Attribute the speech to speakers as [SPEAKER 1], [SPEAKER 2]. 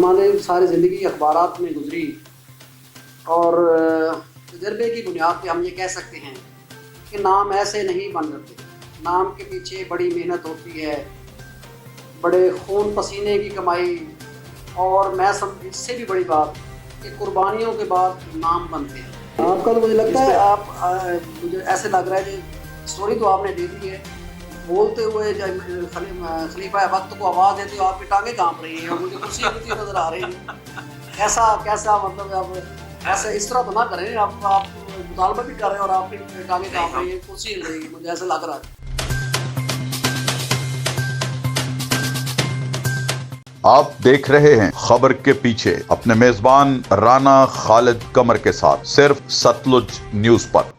[SPEAKER 1] हमारे सारी ज़िंदगी अखबारात में गुजरी और तजर्बे की बुनियाद पे हम ये कह सकते हैं कि नाम ऐसे नहीं बन जाते। नाम के पीछे बड़ी मेहनत होती है, बड़े खून पसीने की कमाई, और मैं इससे भी बड़ी बात कि कुर्बानियों के बाद नाम बनते हैं। आपका तो मुझे लगता है मुझे ऐसे लग रहा है कि स्टोरी तो आपने दे दी है, बोलते हुए खलीफा वक्त को आवाज़ देते हो आपकी टांगें कांप रही हैं और मुझे खुशी होती नजर आ रही है। कैसा मतलब आप ऐसे इस तरह तो ना करें, आप मुतालबा भी कर रहे हैं और आपकी टांगें कांप रही है, खुशी हो रही है, मुझे ऐसा लग रहा है।
[SPEAKER 2] आप देख रहे हैं खबर के पीछे अपने मेजबान राना खालिद कमर के साथ सिर्फ सतलुज न्यूज पर।